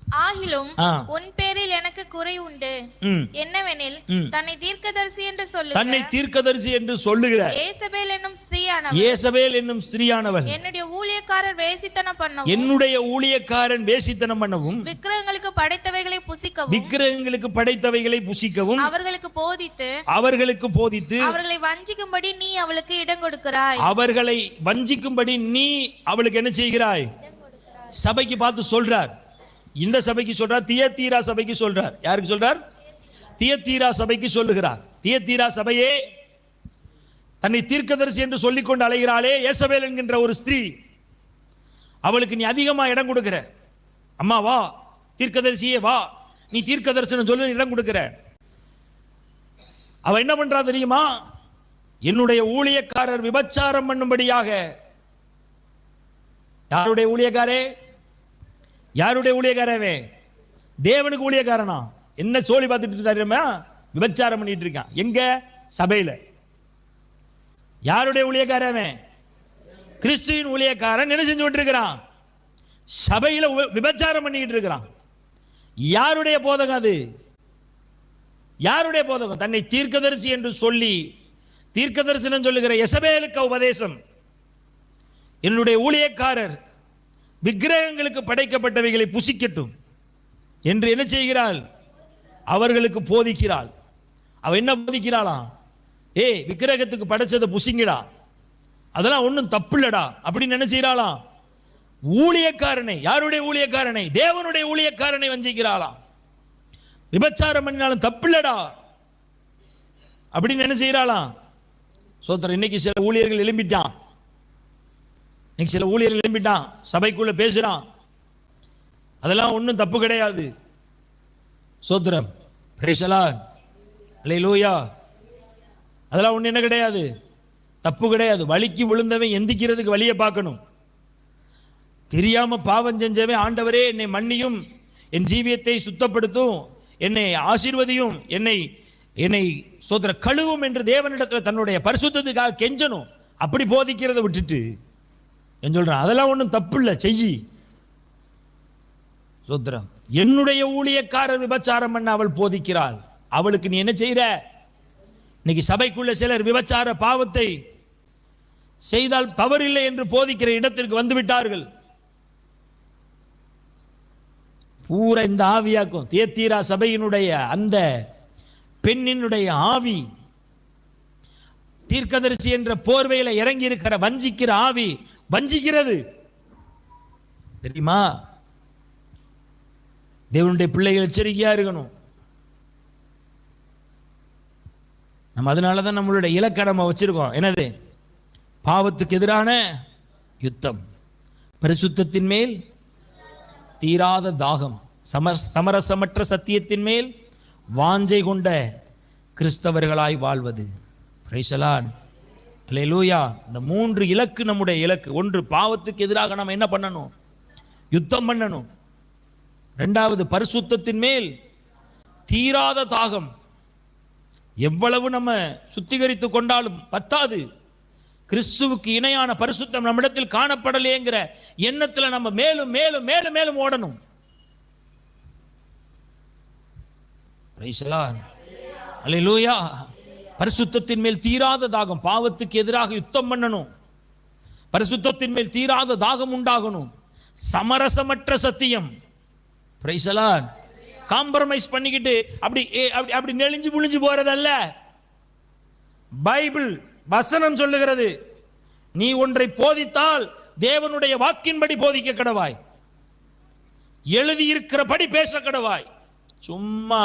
ஆகிலும் உன் பேரில் எனக்கு குறை உண்டு. என்னவெனில் தன்னை தீர்க்கதரிசி என்று சொல்லுகிற ஏசபேல் என்னும் ஸ்திரீயானவள் என்னுடைய ஊழியக்காரன் வேசித்தனம் பண்ணவும் விக்கிரகங்களுக்கு படைத்தவைகளை புசிக்கவும் அவர்களுக்கு போதித்து அவர்களை வஞ்சிக்கும்படி நீ அவளுக்கு இடம் கொடுக்கிறாய். அவர்களை வஞ்சிக்கும்படி நீ அவளுக்கு என்ன செய்கிறாய்? சபைக்கு பார்த்து சொல்றார். இந்த சபைக்கு சொல்றார், தியத்தீரா சபைக்கு சொல்றார். யாருக்கு சொல்றார்? தியத்தீரா சபைக்கு சொல்லுகிறார். தியத்தீரா சபையே, தன்னை தீர்க்கதரிசி என்று சொல்லிக்கொண்டு அலைகிறாளே ஏசபேல் என்கின்ற ஒரு ஸ்திரீ, அவளுக்கு நீ அதிகமா இடம் கொடுக்கிற. அம்மா வா, தீர்க்கதரிசியே வா, நீ தீர்க்கதரிசனம் சொல்லி இடம் கொடுக்கிற. அவ என்ன பண்றா தெரியுமா? என்னுடைய ஊழியக்காரர் விபச்சாரம் பண்ணும்படியாக. யாருடைய ஊழியக்காரே? யாருடைய ஊழியக்காரவே? தேவனுக்கு ஊழியக்காரனா? என்ன சோழி பார்த்துட்டு தெரியுமா? விபச்சாரம் பண்ணிட்டு இருக்கான். எங்க? சபையில. யாருடைய ஊழியக்காரவே? கிறிஸ்துவின் ஊழியக்காரன் என்ன செஞ்சு கொண்டிருக்கிறான்? சபையில விபச்சாரம் பண்ணிக்கிட்டு இருக்கிறான். யாருடைய போதகம் அது? யாருடைய போதகம்? தன்னை தீர்க்கதரிசி என்று சொல்லி தீர்க்கதரிசனம் சொல்லுகிற எசபேலுக்கு உபதேசம். என்னுடைய ஊழியக்காரர் விக்கிரகங்களுக்கு படைக்கப்பட்டவைகளை புசிக்கட்டும் என்று என்ன செய்கிறாள்? அவர்களுக்கு போதிக்கிறாள். அவ என்ன போதிக்கிறாளாம்? விக்கிரகத்துக்கு படைச்சதை புசிங்கடா, அதெல்லாம் ஒன்றும் தப்புலடா அப்படின்னு என்ன செய்யறாளாம்? ஊழியக்காரனை, யாருடைய ஊழியக்காரனை? தேவனுடைய ஊழியக்காரனை வஞ்சிக்கிறாளாம். விபச்சாரம் பண்ணினாலும் தப்புலடா அப்படின்னு என்ன செய்யறாளாம்? சோத்திரம். இன்னைக்கு சில ஊழியர்கள் எழும்பிட்டான். இன்னைக்கு சில ஊழியர்கள் எழும்பிட்டான், சபைக்குள்ள பேசுறான், அதெல்லாம் ஒன்றும் தப்பு கிடையாது. சோத்திரம். Praise the lord. அல்லேலூயா. அதெல்லாம் ஒன்றும் என்ன கிடையாது, தப்பு கிடையாது. வலிக்கு விழுந்தவன் எந்திக்கிறதுக்கு வழியை பார்க்கணும். தெரியாம பாவம் செஞ்சவன், ஆண்டவரே என்னை மன்னியும், என் ஜீவியத்தை சுத்தப்படுத்தும், என்னை ஆசீர்வதியும், என்னை சோத்திர கழுவும் என்று தேவனிடத்தில் தன்னுடைய பரிசுத்தத்துக்காக கெஞ்சணும். அப்படி போதிக்கிறதை விட்டுட்டு சொல்றான், அதெல்லாம் ஒன்றும் தப்பு இல்லை, செய்யி. சோத்திரம். என்னுடைய ஊழியக்காரர் விபச்சாரம் பண்ண அவள் போதிக்கிறாள். அவளுக்கு நீ என்ன செய்யற? இன்னைக்கு சபைக்குள்ள சிலர் விபச்சார பாவத்தை செய்தால் தவறில்லை என்று போதிக்கிற இடத்திற்கு வந்து விட்டார்கள். பூரா இந்த ஆவியாக்கும். தியத்தீரா சபையினுடைய அந்த பெண்ணினுடைய ஆவி, தீர்க்கதரிசி என்ற போர்வையில இறங்கி இருக்கிற வஞ்சிக்கிற ஆவி வஞ்சிக்கிறது. தெரியுமா? தேவனுடைய பிள்ளைகள் எச்சரிக்கையா இருக்கணும். நம்ம அதனாலதான் நம்மளுடைய இலக்கை நம்ம வச்சிருக்கோம். என்னது? பாவத்துக்கு எதிரான யுத்தம், பரிசுத்தத்தின் மேல் தீராத தாகம், சமரசமற்ற சத்தியத்தின் மேல் வாஞ்சை கொண்ட கிறிஸ்தவர்களாய் வாழ்வது. Praise the lord. அல்லேலூயா. இந்த 3 இலக்கு நம்முடைய இலக்கு. ஒன்று, பாவத்துக்கு எதிராக நம்ம என்ன பண்ணணும்? யுத்தம் பண்ணணும். 2வது, பரிசுத்தத்தின் மேல் தீராத தாகம். எவ்வளவு நம்ம சுத்திகரித்து கொண்டாலும் பத்தாது. கிறிஸ்துவுக்கு இணையான பரிசுத்தம் நம்மிடத்தில் காணப்படலையேங்கிற எண்ணத்தில் நம்ம மேலும் மேலும் மேலும் மேலும் ஓடணும். Praise the lord. அல்லேலூயா. பரிசுத்தத்தின் மேல் தீராத தாகம். பாவத்துக்கு எதிராக யுத்தம் பண்ணணும். பரிசுத்தத்தின் மேல் தீராத தாகம் உண்டாகணும். சமரசமற்ற சத்தியம். Price the Lord. காம்ப்ரமைஸ் பண்ணிக்கிட்டு அப்படி நெளிஞ்சு புளிஞ்சு போறதல்ல. பைபிள் வசனம் சொல்லுகிறது, நீ ஒன்றை போதித்தால் தேவனுடைய வாக்கின்படி போதிக்க கடவாய், எழுதியிருக்கிறபடி பேச கடவாய். சும்மா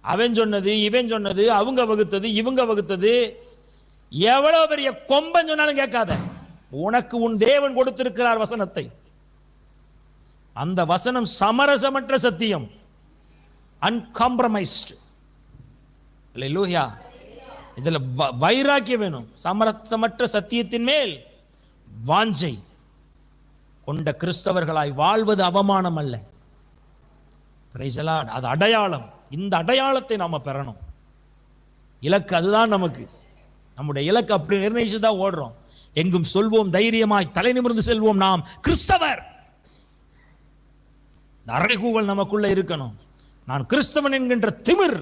அவன் சொன்னது, இவன் சொன்னது, அவங்க வகுத்தது, இவங்க வகுத்தது, எவ்வளவு பெரிய கொம்பன் சொன்னாலும் கேட்காத. உனக்கு உன் தேவன் கொடுத்திருக்கிறார் வசனத்தை. அந்த வசனம் சமரசமற்ற சத்தியம், அன்காம்ப்ரமைஸ்டு. அல்லேலூயா. இதுல வைராக்கியம் வேணும். சமரசமற்ற சத்தியத்தின் மேல் வாஞ்சை கொண்ட கிறிஸ்தவர்களாய் வாழ்வது அவமானம் அல்ல. Price the Lord. அது அடையாளம். இந்த அடையாளத்தை நாம பெறணும். இலக்கு அதுதான் நமக்கு. நம்முடைய இலக்கு அப்படி நிர்ணயிச்சு தான் ஓடுறோம். எங்கும் சொல்வோம் தைரியமாய், தலை நிமிர்ந்து செல்வோம், நாம் கிறிஸ்தவர். அறைகூவல் நமக்குள்ள இருக்கணும். நான் கிறிஸ்தவன் என்கின்ற திமிர்,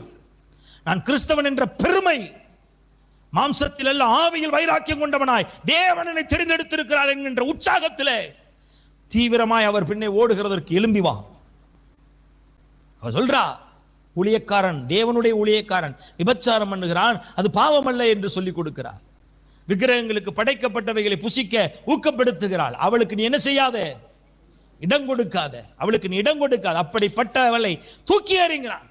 நான் கிறிஸ்தவன் என்ற பெருமை, மாம்சத்தில் அல்ல ஆவியில் வைராக்கியம் கொண்டவனாய் தேவன் என்னை தெரிந்தெடுத்திருக்கிறார் என்கின்ற உற்சாகத்திலே தீவிரமாய் அவர் பின்னே ஓடுகிறதற்கு எழும்பி வா. அவர் சொல்றா, ஊழியக்காரன், தேவனுடைய ஊழியக்காரன் விபச்சாரம் பண்ணுகிறான், அது பாவம் அல்ல என்று சொல்லிக் கொடுக்கிறார். விக்கிரகங்களுக்கு படைக்கப்பட்டவைகளை புசிக்க ஊக்கப்படுத்துகிறாள். அவளுக்கு நீ என்ன செய்யாத, இடம் கொடுக்காத, அவளுக்கு நீ இடம் கொடுக்காத. அப்படிப்பட்டவளை தூக்கி எறிகிறான்.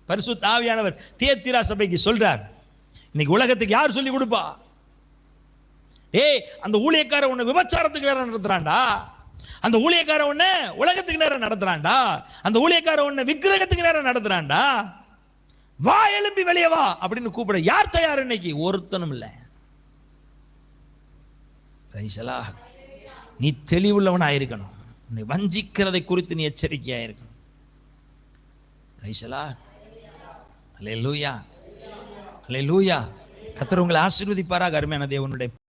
பரிசுத்த ஆவியானவர் தியத்திரா சபைக்கு சொல்றார், இன்னைக்கு உலகத்துக்கு யார் சொல்லி கொடுப்பா? அந்த ஊழியக்காரன் உன்னை விபச்சாரத்துக்கு நேரம் நடத்துறான்டா, அந்த ஊழியக்காரன் உன்னை உலகத்துக்கு நேரம் நடத்துறான்டா, அந்த ஊழியக்காரன் உன்னை விக்கிரகத்துக்கு நேரம் நடத்துறான்டா, வா எழும்பி வெளியே வா அப்படின்னு கூப்பிட யார் தயார்? இன்னைக்கு ஒருத்தனும் இல்லை. நீ தெளிவுள்ளவனாயிருக்கணும். உன்னை வஞ்சிக்கிறதை குறித்து நீ எச்சரிக்கையாயிருக்கணும். அல்லேலூயா, அல்லேலூயா. கர்த்தர் உங்களை ஆசீர்வதிப்பாராக. அருமையான தேவனுடைய